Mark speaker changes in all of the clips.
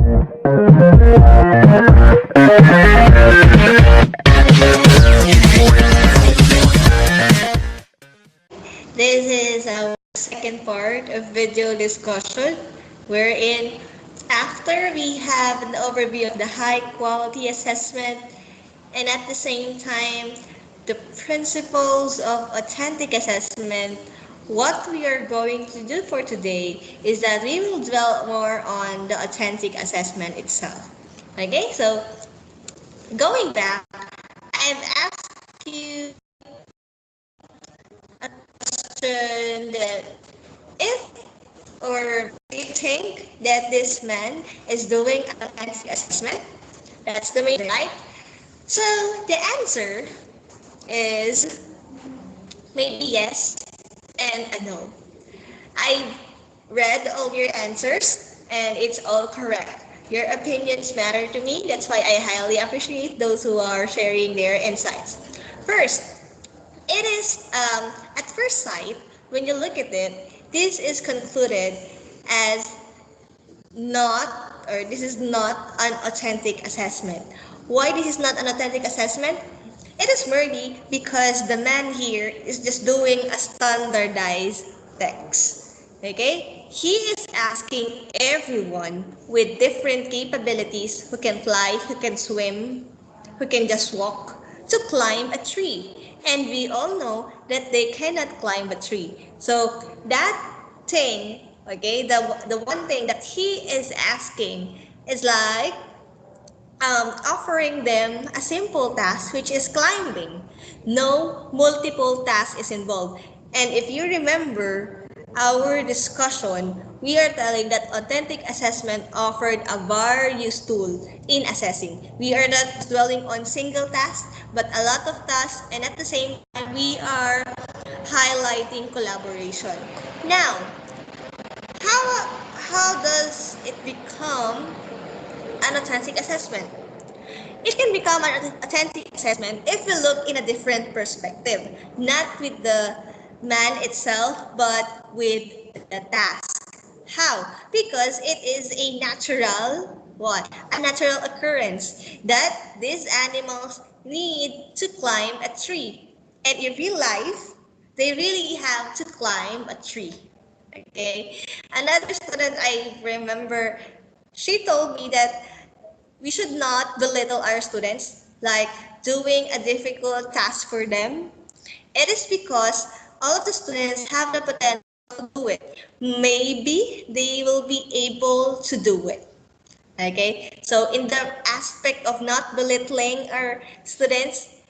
Speaker 1: This is our second part of video discussion, wherein after we have an overview of the high quality assessment and at the same time the principles of authentic assessment, what we are going to do for today is that we will dwell more on the authentic assessment itself. Okay, so going back, I've asked you a question that if or do you think that this man is doing an authentic assessment? That's the main, right? So the answer is maybe yes and a no. I read all your answers and it's all correct. Your opinions matter to me. That's why I highly appreciate those who are sharing their insights. First, it is at first sight, when you look at it, this is concluded as not, or this is not an authentic assessment. Why this is not an authentic assessment? It is merely because the man here is just doing a standardized text. Okay? He is asking everyone with different capabilities, who can fly, who can swim, who can just walk, to climb a tree. And we all know that they cannot climb a tree. So that thing, okay, the one thing that he is asking is like offering them a simple task, which is climbing. No multiple tasks is involved. And if you remember our discussion, we are telling that authentic assessment offered a various tool in assessing. We are not dwelling on single tasks, but a lot of tasks, and at the same time, we are highlighting collaboration. Now, how does it become an authentic assessment? It can become an authentic assessment if we look in a different perspective, not with the man itself, but with the task. How? Because it is a natural, what? A natural occurrence that these animals need to climb a tree. And in real life, they really have to climb a tree. Okay? Another student I remember, she told me that we should not belittle our students, like doing a difficult task for them. It is because all of the students have the potential to do it. Maybe they will be able to do it. Okay, so in the aspect of not belittling our students,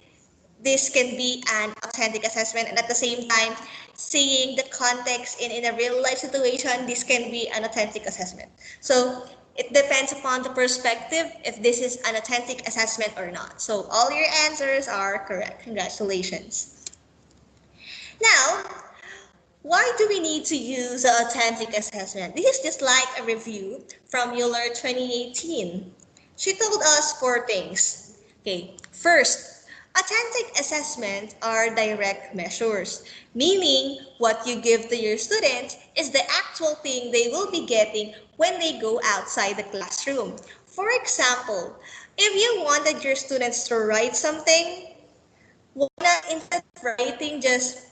Speaker 1: this can be an authentic assessment, and at the same time seeing the context in a real life situation, this can be an authentic assessment. So it depends upon the perspective if this is an authentic assessment or not. So all your answers are correct. Congratulations. Now, why do we need to use the authentic assessment? This is just like a review from Euler 2018. She told us four things. Okay, first, authentic assessments are direct measures, meaning what you give to your students is the actual thing they will be getting when they go outside the classroom. For example, if you wanted your students to write something, why not instead of writing just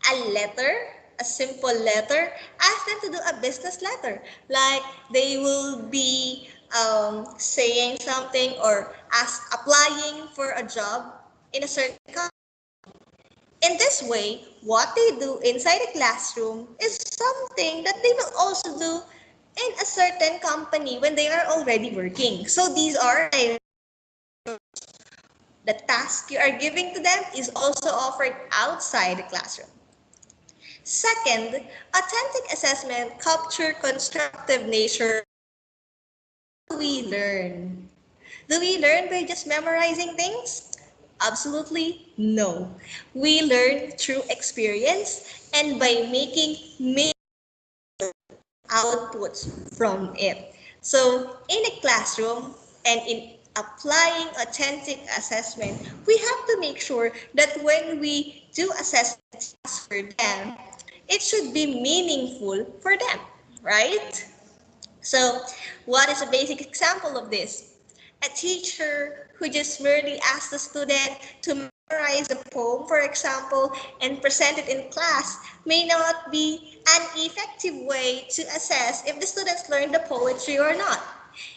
Speaker 1: a letter, a simple letter, ask them to do a business letter. Like they will be saying something or applying for a job in a certain company. In this way, what they do inside a classroom is something that they will also do in a certain company when they are already working. So these are the task you are giving to them is also offered outside the classroom. Second, authentic assessment capture constructive nature. How do we learn? Do we learn by just memorizing things? Absolutely no. We learn through experience and by making outputs from it. So in a classroom and in applying authentic assessment, we have to make sure that when we do assessments for them, it should be meaningful for them, right? So, what is a basic example of this? A teacher who just merely asks the student to memorize a poem, for example, and present it in class may not be an effective way to assess if the students learned the poetry or not.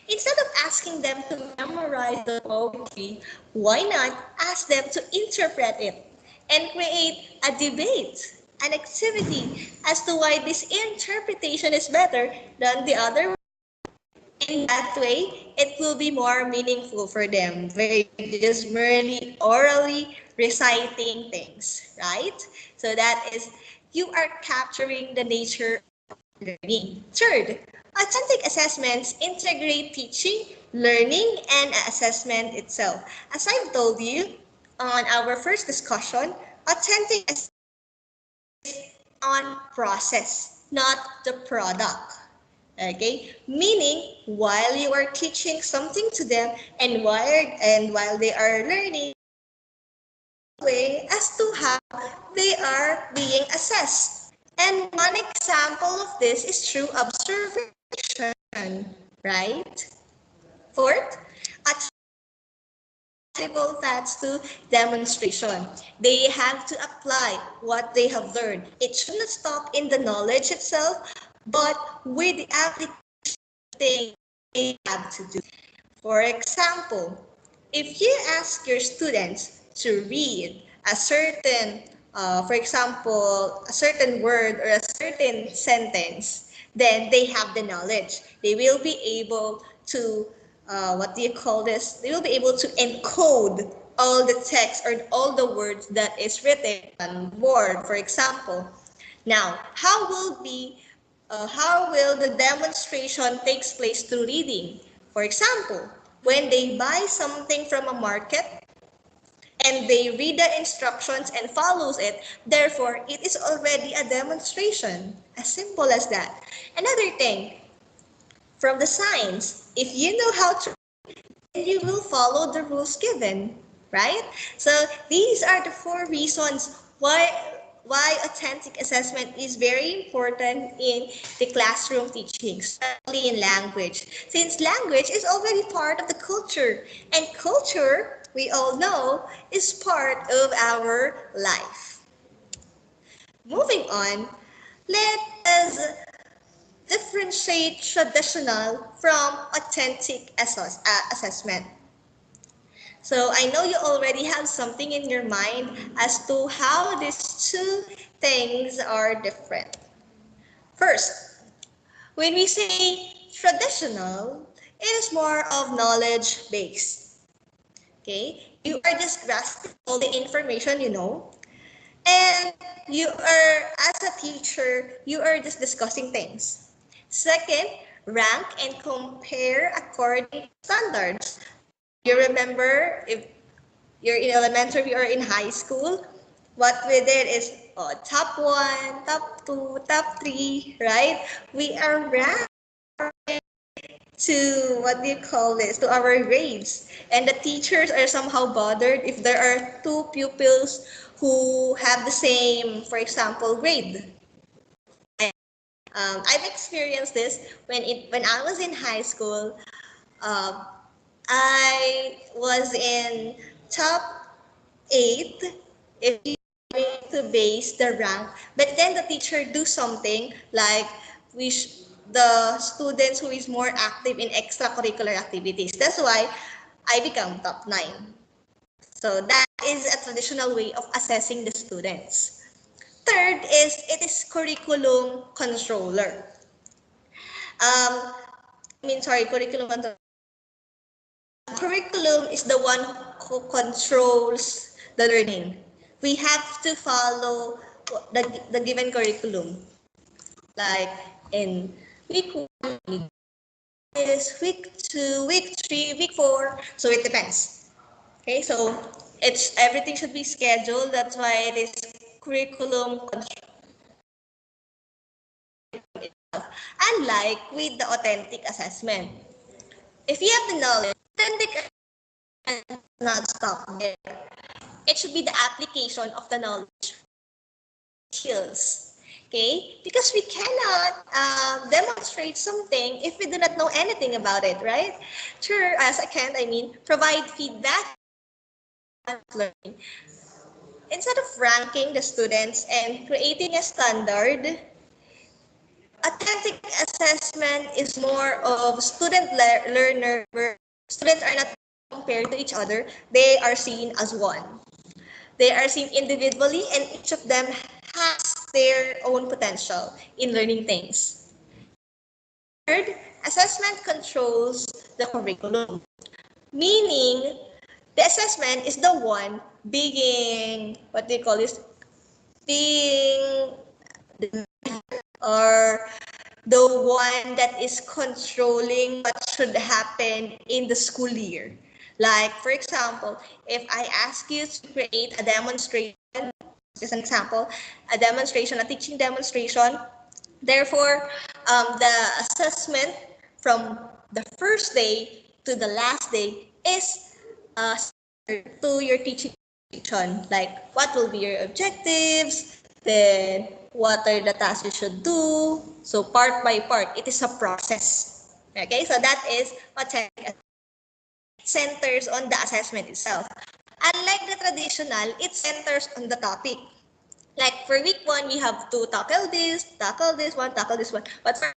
Speaker 1: Instead of asking them to memorize the poetry, why not ask them to interpret it and create a debate, an activity as to why this interpretation is better than the other. In that way, it will be more meaningful for them. Very just merely orally reciting things, right? So that is, you are capturing the nature of learning. Third, authentic assessments integrate teaching, learning, and assessment itself. As I've told you on our first discussion, authentic assessment on process, not the product. Okay, meaning while you are teaching something to them and while they are learning way as to how they are being assessed. And one example of this is through observation, right? Fourth, applicable facts to demonstration. They have to apply what they have learned. It should not stop in the knowledge itself, but with the application they have to do. For example, if you ask your students to read a certain, for example, a certain word or a certain sentence, then they have the knowledge. They will be able to, what do you call this? They will be able to encode all the text or all the words that is written on board, for example. Now, how will the demonstration takes place through reading? For example, when they buy something from a market and they read the instructions and follows it, therefore it is already a demonstration. As simple as that. Another thing, from the signs, if you know how to read, you will follow the rules given, right? So these are the four reasons why authentic assessment is very important in the classroom teaching, especially in language. Since language is already part of the culture, and culture, we all know, is part of our life. Moving on, let us differentiate traditional from authentic assessment. So I know you already have something in your mind as to how these two things are different. First, when we say traditional, it is more of knowledge based. Okay? You are just grasping all the information you know, and you are, as a teacher, you are just discussing things. Second, rank and compare according to standards. You remember, if you're in elementary or in high school, what we did is top 1, top 2, top 3, right? We are ranked to, what do you call this, to our grades. And the teachers are somehow bothered if there are two pupils who have the same, for example, grade. I've experienced this when I was in high school. Um, I was in top 8 if you going to base the rank, but then the teacher do something like the students who is more active in extracurricular activities. That's why I become top 9. So that is a traditional way of assessing the students. Third is, it is curriculum controller. Curriculum controller. Curriculum is the one who controls the learning. We have to follow the given curriculum. Like in week 1, week is week 2, week 3, week 4. So it depends. Okay, so it's everything should be scheduled. That's why it is curriculum control. Unlike with the authentic assessment. If you have the knowledge, authentic assessment does not stop there. It should be the application of the knowledge skills. Okay? Because we cannot demonstrate something if we do not know anything about it, right? Sure, second, provide feedback on learning. Instead of ranking the students and creating a standard, authentic assessment is more of student-learner where students are not compared to each other. They are seen as one. They are seen individually and each of them has their own potential in learning things. Third, assessment controls the curriculum, meaning the assessment is the one being, what do you call this, being the or the one that is controlling what should happen in the school year. Like, for example, if I ask you to create a demonstration, just an example, a teaching demonstration, therefore, the assessment from the first day to the last day is to your teaching demonstration. Like, what will be your objectives, then what are the tasks you should do. So part by part, it is a process. Okay, so that is what centers on the assessment itself. Unlike the traditional, it centers on the topic. Like for week 1, we have to tackle this one, tackle this one. But for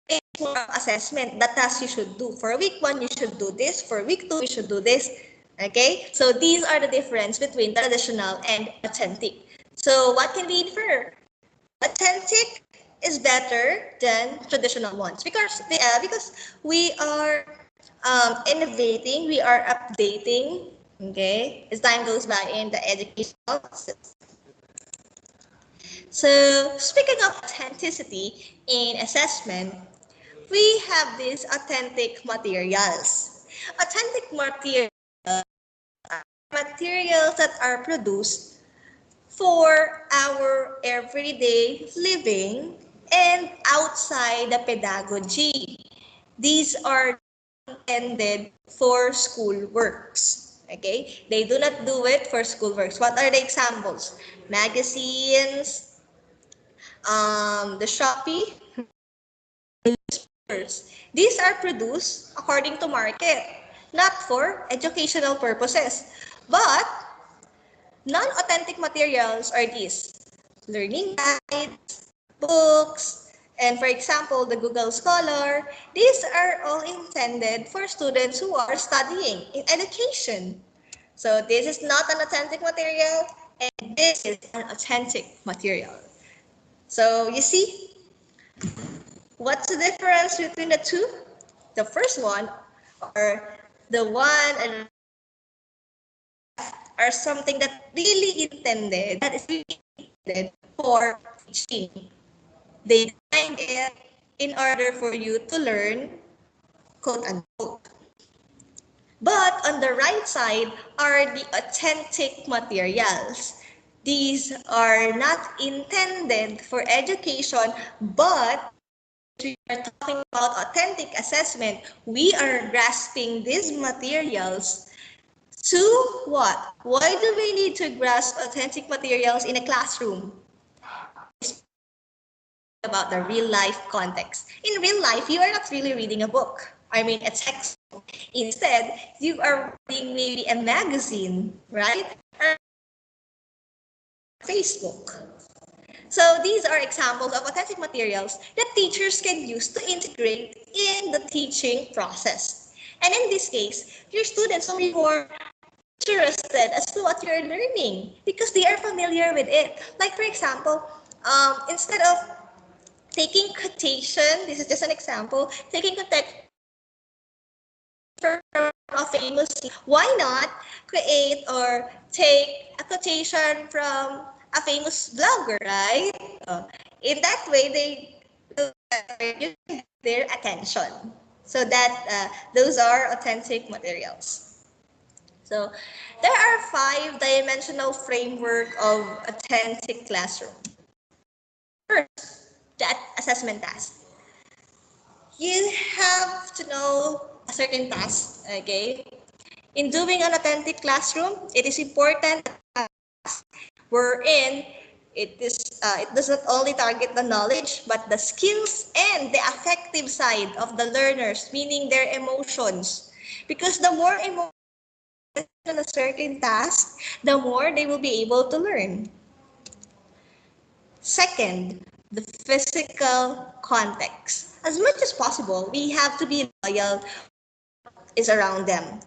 Speaker 1: it's more of assessment, the task you should do. For week 1, you should do this. For week 2, you should do this. Okay? So these are the difference between traditional and authentic. So what can we infer? Authentic is better than traditional ones because we are innovating, we are updating, okay, as time goes by in the educational process. So speaking of authenticity in assessment, we have these authentic materials. Authentic materials that are produced for our everyday living and outside the pedagogy. These are intended for school works. Okay? They do not do it for school works. What are the examples? Magazines, the Shopee, newspapers. These are produced according to market, not for educational purposes. But non-authentic materials are these: learning guides, books, and for example, the Google Scholar. These are all intended for students who are studying in education. So this is not an authentic material, and this is an authentic material. So you see, what's the difference between the two? The first one, or the one and are something that is really intended for teaching. They designed it in order for you to learn, quote unquote. But on the right side are the authentic materials. These are not intended for education, but we are talking about authentic assessment. We are grasping these materials to what? Why do we need to grasp authentic materials in a classroom? It's about the real life context. In real life, you are not really reading a book. A text. Instead, you are reading maybe a magazine, right? Or Facebook. So these are examples of authentic materials that teachers can use to integrate in the teaching process. And in this case, your students will be more interested as to what you're learning because they are familiar with it. Like for example, instead of taking quotation, this is just an example, taking quotation from a famous, why not create or take a quotation from a famous blogger, right? In that way, they get their attention. So that those are authentic materials. So there are 5-dimensional framework of authentic classroom. First, the assessment task. You have to know a certain task, okay? In doing an authentic classroom, it is important that wherein It does not only target the knowledge, but the skills and the affective side of the learners, meaning their emotions. Because the more emotions on a certain task, the more they will be able to learn. Second, the physical context. As much as possible, we have to be loyal is around them.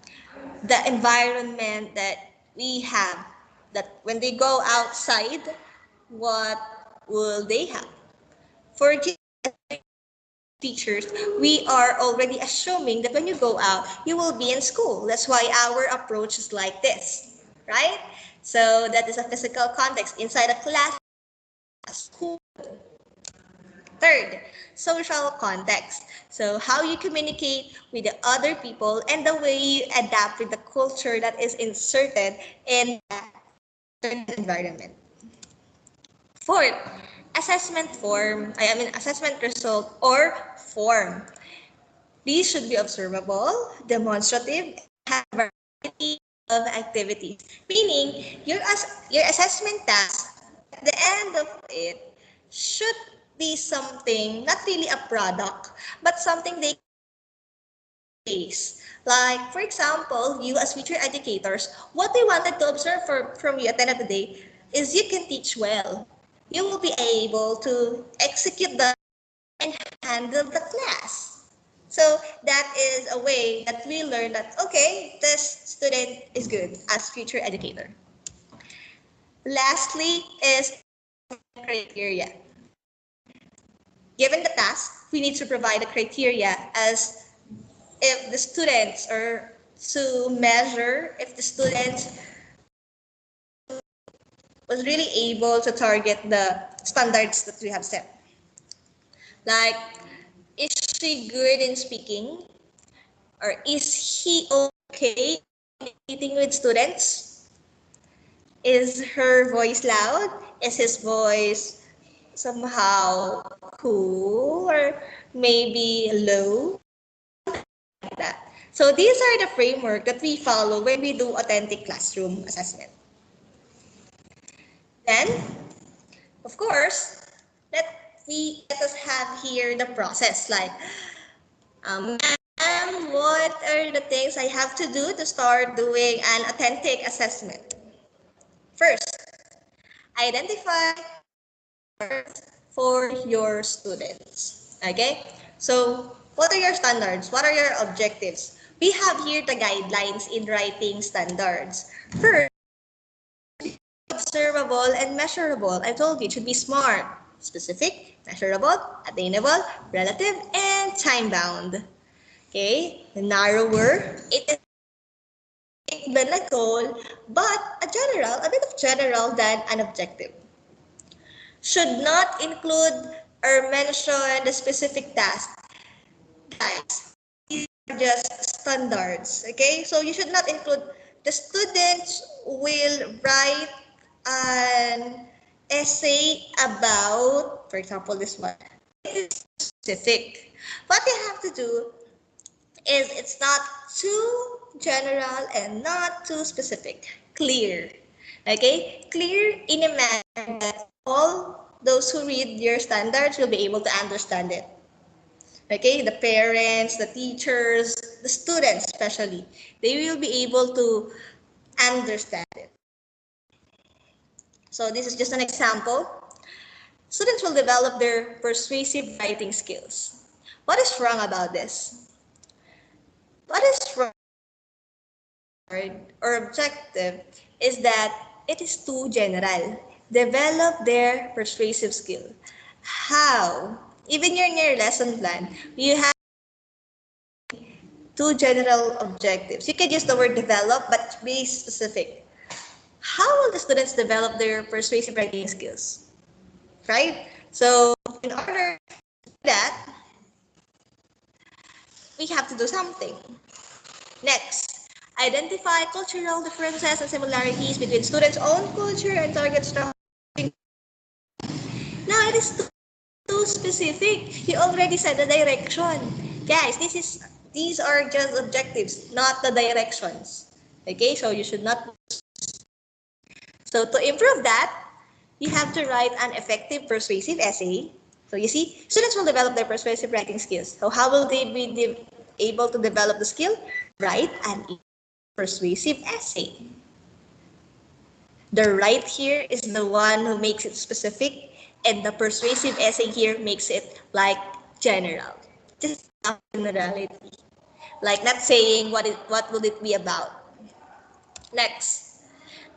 Speaker 1: The environment that we have, that when they go outside, what will they have? For teachers, we are already assuming that when you go out, you will be in school. That's why our approach is like this, right? So that is a physical context inside a class, school. Third, social context. So how you communicate with the other people and the way you adapt with the culture that is inserted in that environment. Fourth, assessment form, assessment result or form. These should be observable, demonstrative, and have a variety of activities. Meaning, your assessment task, at the end of it, should be something, not really a product, but something they face. Like, for example, you as future educators, what they wanted to observe from you at the end of the day is you can teach well. You will be able to execute the and handle the class. So that is a way that we learn that, okay, this student is good as future educator. Lastly is criteria. Given the task, we need to provide a criteria as if the students or to measure if the students was really able to target the standards that we have set. Like, is she good in speaking? Or is he okay communicating with students? Is her voice loud? Is his voice somehow cool or maybe low? Like that. So these are the framework that we follow when we do authentic classroom assessment. Then, of course, let us have here the process. Like, ma'am, what are the things I have to do to start doing an authentic assessment? First, identify for your students. Okay? So, what are your standards? What are your objectives? We have here the guidelines in writing standards. First, observable and measurable. I told you it should be SMART. Specific, measurable, attainable, relative, and time-bound. Okay? The narrower, it is than a goal, but a bit of general than an objective. Should not include or mention the specific task. Guys, these are just standards, okay? So you should not include, the students will write an essay about, for example, this one. It is specific. What you have to do is it's not too general and not too specific. Clear. Okay? Clear in a manner that all those who read your standards will be able to understand it. Okay? The parents, the teachers, the students especially, they will be able to understand it. So this is just an example. Students will develop their persuasive writing skills. What is wrong about this? What is wrong or objective is that it is too general. Develop their persuasive skill. How? Even in your lesson plan, you have two general objectives. You can use the word develop, but be specific. How will the students develop their persuasive writing skills? Right? So, in order to do that, we have to do something. Next, identify cultural differences and similarities between students' own culture and target structure. Now, it is too specific. You already said the direction. Guys, these are just objectives, not the directions. Okay, so you should not. So to improve that, you have to write an effective persuasive essay. So you see, students will develop their persuasive writing skills. So how will they be able to develop the skill? Write an persuasive essay. The right here is the one who makes it specific, and the persuasive essay here makes it like general. Just generality. Like not saying what will it be about. Next,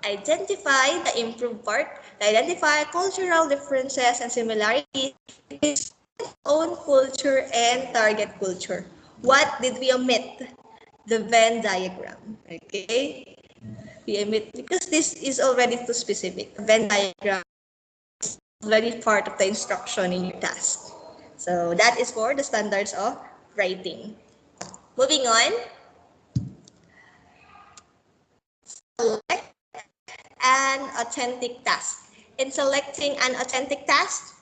Speaker 1: identify the improved part. Identify cultural differences and similarities between own culture and target culture. What did we omit? The Venn diagram. Okay? We omit because this is already too specific. The Venn diagram is already part of the instruction in your task. So that is for the standards of writing. Moving on, select an authentic task. In selecting an authentic task,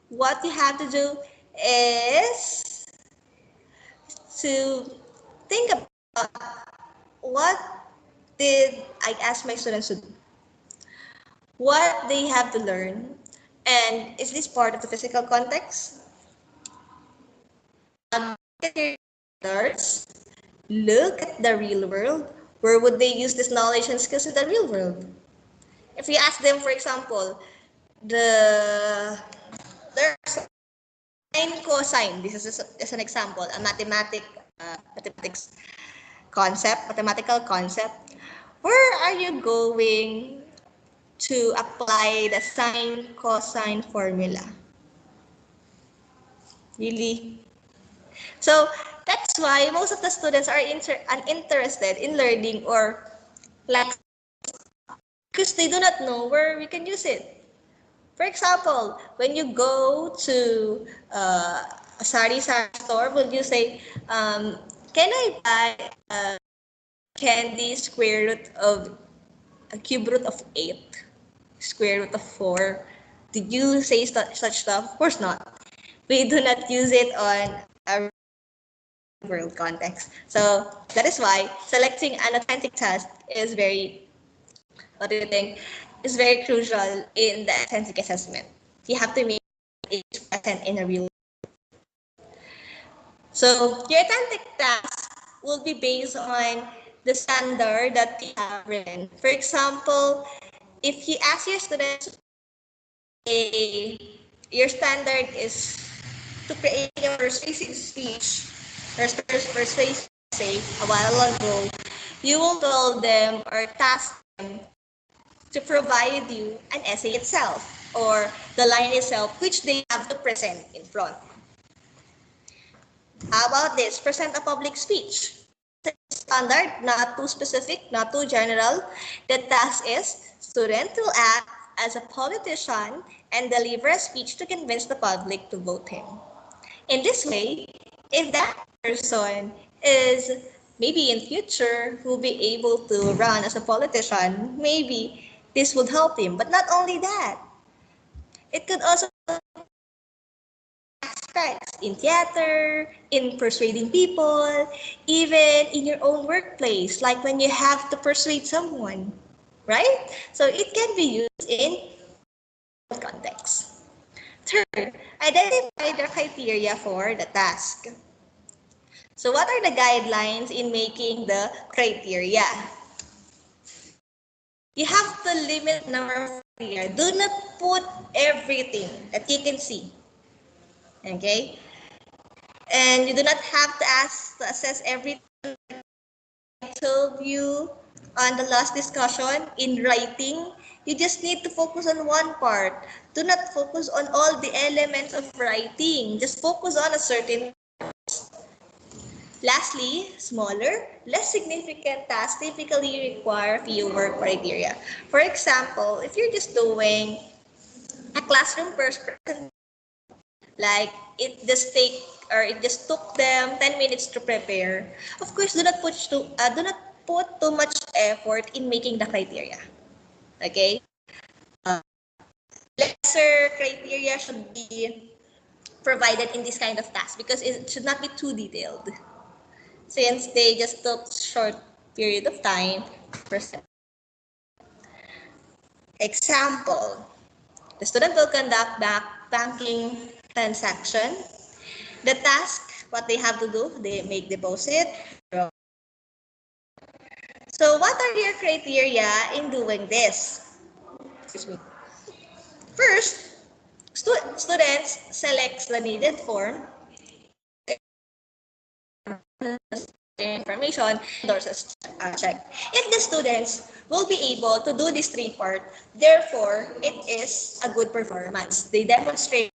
Speaker 1: what you have to do is to think about what did I ask my students to do, what they have to learn, and is this part of the physical context? Look at the real world. Where would they use this knowledge and skills in the real world? If you ask them, for example, there's sine cosine. This is just an example, a mathematics concept, mathematical concept. Where are you going to apply the sine cosine formula? Really? So that's why most of the students are uninterested in learning or like because they do not know where we can use it. For example, when you go to a sari store, will you say, can I buy a candy square root of a cube root of 8, square root of 4? Did you say such stuff? Of course not. We do not use it on a world context. So that is why selecting an authentic task is very, what do you think, is very crucial in the authentic assessment. You have to make it present in a real. So your authentic task will be based on the standard that you have written. For example, if you ask your students, a, your standard is to create a persuasive speech or persuasive essay a while ago, you will tell them or task them to provide you an essay itself or the line itself which they have to present in front. How about this? Present a public speech. Standard, not too specific, not too general. The task is student will act as a politician and deliver a speech to convince the public to vote him. In this way, if that person is maybe in future will be able to run as a politician, maybe this would help him. But not only that, it could also aspects in theater, in persuading people, even in your own workplace, like when you have to persuade someone, right? So it can be used in context. Third, identify the criteria for the task. So what are the guidelines in making the criteria? You have to limit number of criteria. Do not put everything that you can see. Okay? And you do not have to ask to assess everything I told you on the last discussion in writing. You just need to focus on one part. Do not focus on all the elements of writing. Just focus on a certain. Lastly, smaller, less significant tasks typically require fewer criteria. For example, if you're just doing a classroom person, like it just took them 10 minutes to prepare. Of course, do not put too much effort in making the criteria. Okay? Uh, Lesser criteria should be provided in this kind of task because it should not be too detailed. Since they just took short period of time. Example, The student will conduct banking transaction. The task, what they have to do, they make deposit. So what are their criteria in doing this? Excuse me. First, students select the needed form, information, endorses check. If the students will be able to do this three part, therefore, it is a good performance. They demonstrate.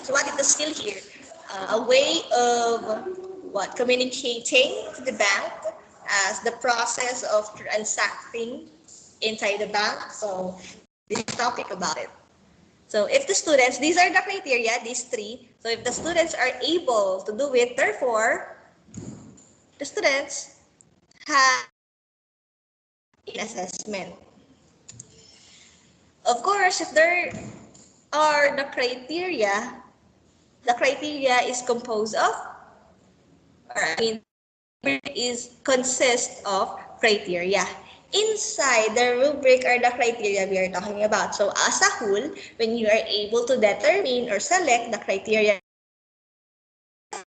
Speaker 1: So what is the skill here? A way of what communicating to the bank as the process of transacting inside the bank. So this topic about it. So if the students, these are the criteria, these three. So if the students are able to do it, therefore, the students have an assessment. Of course, if there are the criteria is composed of, or I mean, is consists of criteria. Inside the rubric are the criteria we are talking about. So as a whole, when you are able to determine or select the criteria,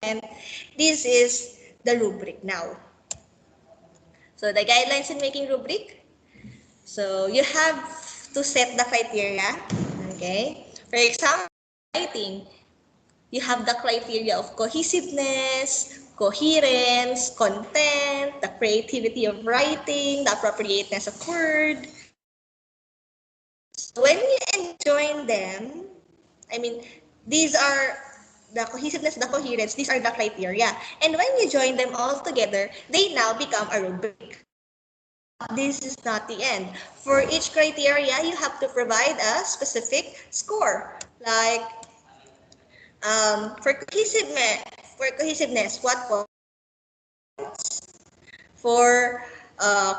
Speaker 1: and this is the rubric now. So the guidelines in making rubric. So you have to set the criteria. Okay. For example, writing, you have the criteria of cohesiveness, coherence, content, the creativity of writing, the appropriateness of word. So when you join them, I mean, these are the cohesiveness, the coherence, these are the criteria. And when you join them all together, they now become a rubric. This is not the end. For each criteria, you have to provide a specific score. Like for cohesiveness, what points? For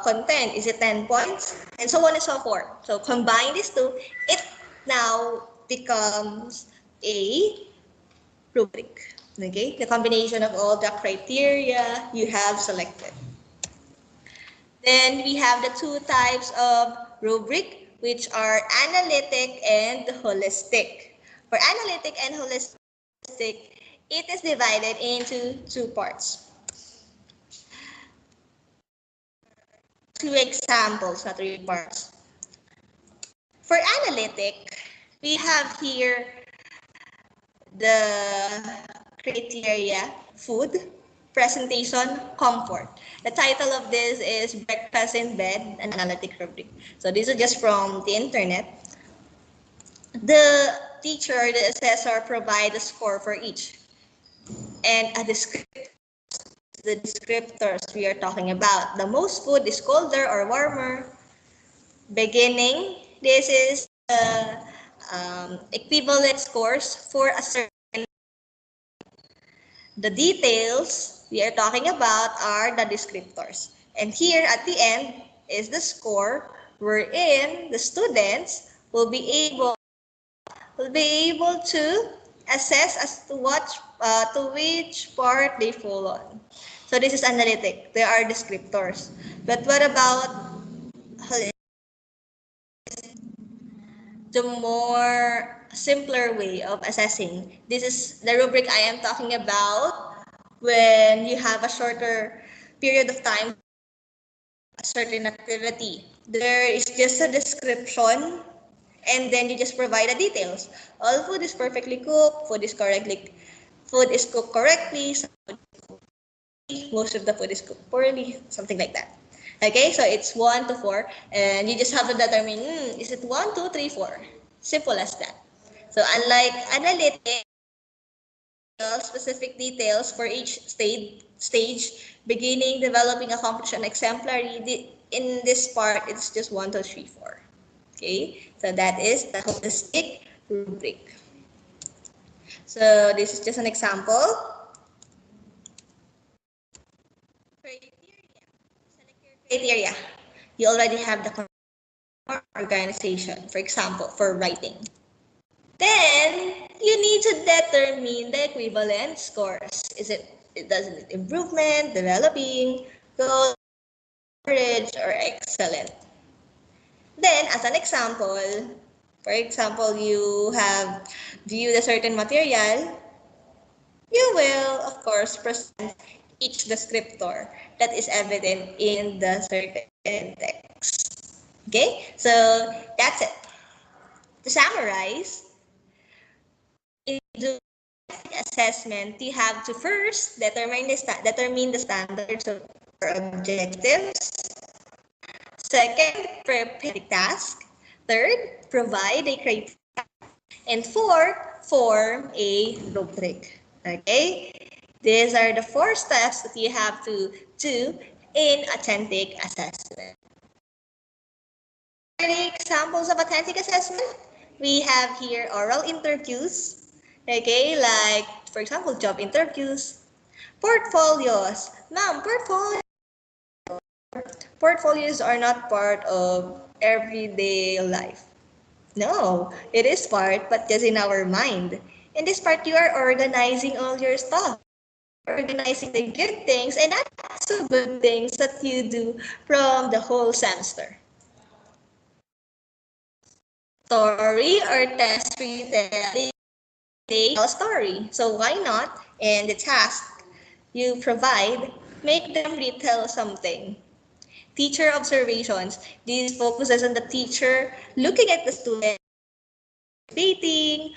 Speaker 1: content, is it 10 points? And so on and so forth. So combine these two, it now becomes a rubric. Okay, the combination of all the criteria you have selected. Then we have the two types of rubric, which are analytic and holistic. For analytic and holistic, it is divided into two parts. Two examples, not three parts. For analytic, we have here the criteria: food, presentation, comfort. The title of this is Breakfast in Bed, an analytic rubric. So these are just from the internet. The teacher, the assessor, provide a score for each and a descriptor. The descriptors we are talking about. The most food is colder or warmer. Beginning, this is equivalent scores for a certain. The details we are talking about are the descriptors. And here at the end is the score wherein the students will be able to assess as to which part they fall on. So this is analytic. There are descriptors. But what about the more simpler way of assessing? This is the rubric I am talking about when you have a shorter period of time, a certain activity. There is just a description and then you just provide the details. All food is perfectly cooked, food is cooked correctly, most of the food is cooked poorly, something like that. Okay, so it's 1 to 4, and you just have to determine, is it 1, 2, 3, 4? Simple as that. So unlike analytic, specific details for each stage, beginning, developing, accomplishing, exemplary, in this part, it's just 1, 2, 3, 4. Okay, so that is the holistic rubric. So this is just an example. Criteria. You already have the organization, for example, for writing. Then you need to determine the equivalent scores. Does it improvement, developing, goal, average, or excellent? Then, as an example, For example, you have viewed a certain material, you will, of course, present each descriptor that is evident in the certain text. Okay, so that's it. To summarize, in the assessment, you have to first determine the standards of your objectives. Second, prepare the task. Third, provide a criteria. And fourth, form a rubric. Okay? These are the four steps that you have to do in authentic assessment. Any examples of authentic assessment? We have here oral interviews. Okay, like for example, job interviews, portfolios. Ma'am, portfolios are not part of everyday life. No, it is part, but just in our mind. In this part, you are organizing all your stuff, organizing the good things and not so good things that you do from the whole semester. Story or test retelling, they tell a story. So why not? And the task you provide, make them retell something. Teacher observations. This focuses on the teacher looking at the student, debating,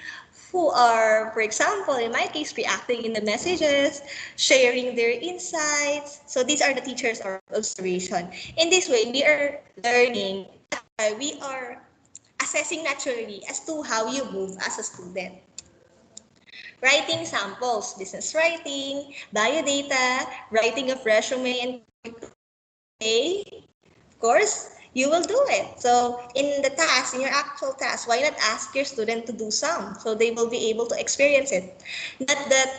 Speaker 1: who are, for example, in my case, reacting in the messages, sharing their insights. So these are the teacher's observation. In this way, we are learning, we are assessing naturally as to how you move as a student. Writing samples, business writing, biodata, writing of resume and of course, you will do it. So in the task, in your actual task, why not ask your student to do some so they will be able to experience it? Not that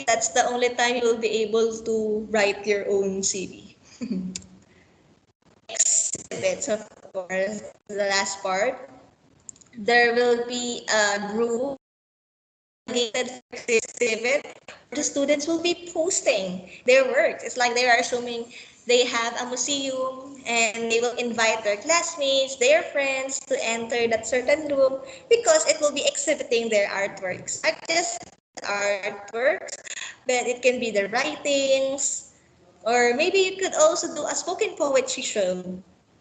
Speaker 1: that's the only time you will be able to write your own CV. Exhibit. So of course, the last part, there will be a group dedicated exhibit. The students will be posting their work. It's like they are assuming they have a museum and they will invite their classmates, their friends to enter that certain room because it will be exhibiting their artworks. Not just artworks, but it can be the writings, or maybe you could also do a spoken poetry show,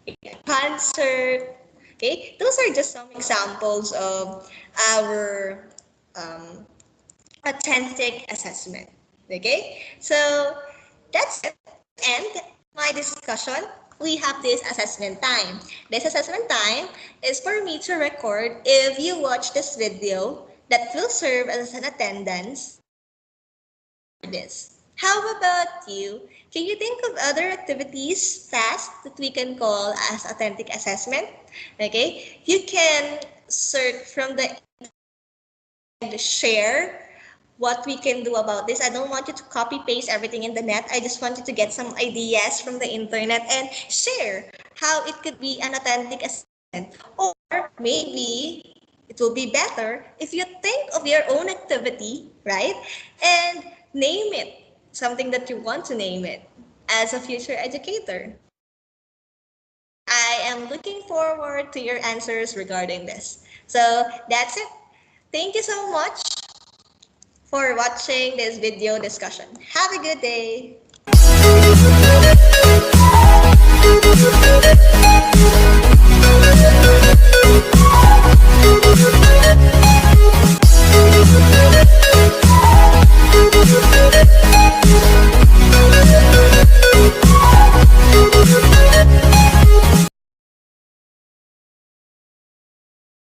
Speaker 1: a concert. Okay, those are just some examples of our um, authentic assessment. Okay, so that's it. And my discussion, we have this assessment time. This assessment time is for me to record if you watch this video that will serve as an attendance for this. How about you? Can you think of other activities, tasks that we can call as authentic assessment? Okay, you can search from the and share what we can do about this. I don't want you to copy paste everything in the net. I just want you to get some ideas from the internet and share how it could be an authentic assessment. Or maybe it will be better if you think of your own activity, right? And name it, something that you want to name it as a future educator. I am looking forward to your answers regarding this. So that's it. Thank you so much for watching this video discussion. Have a good day.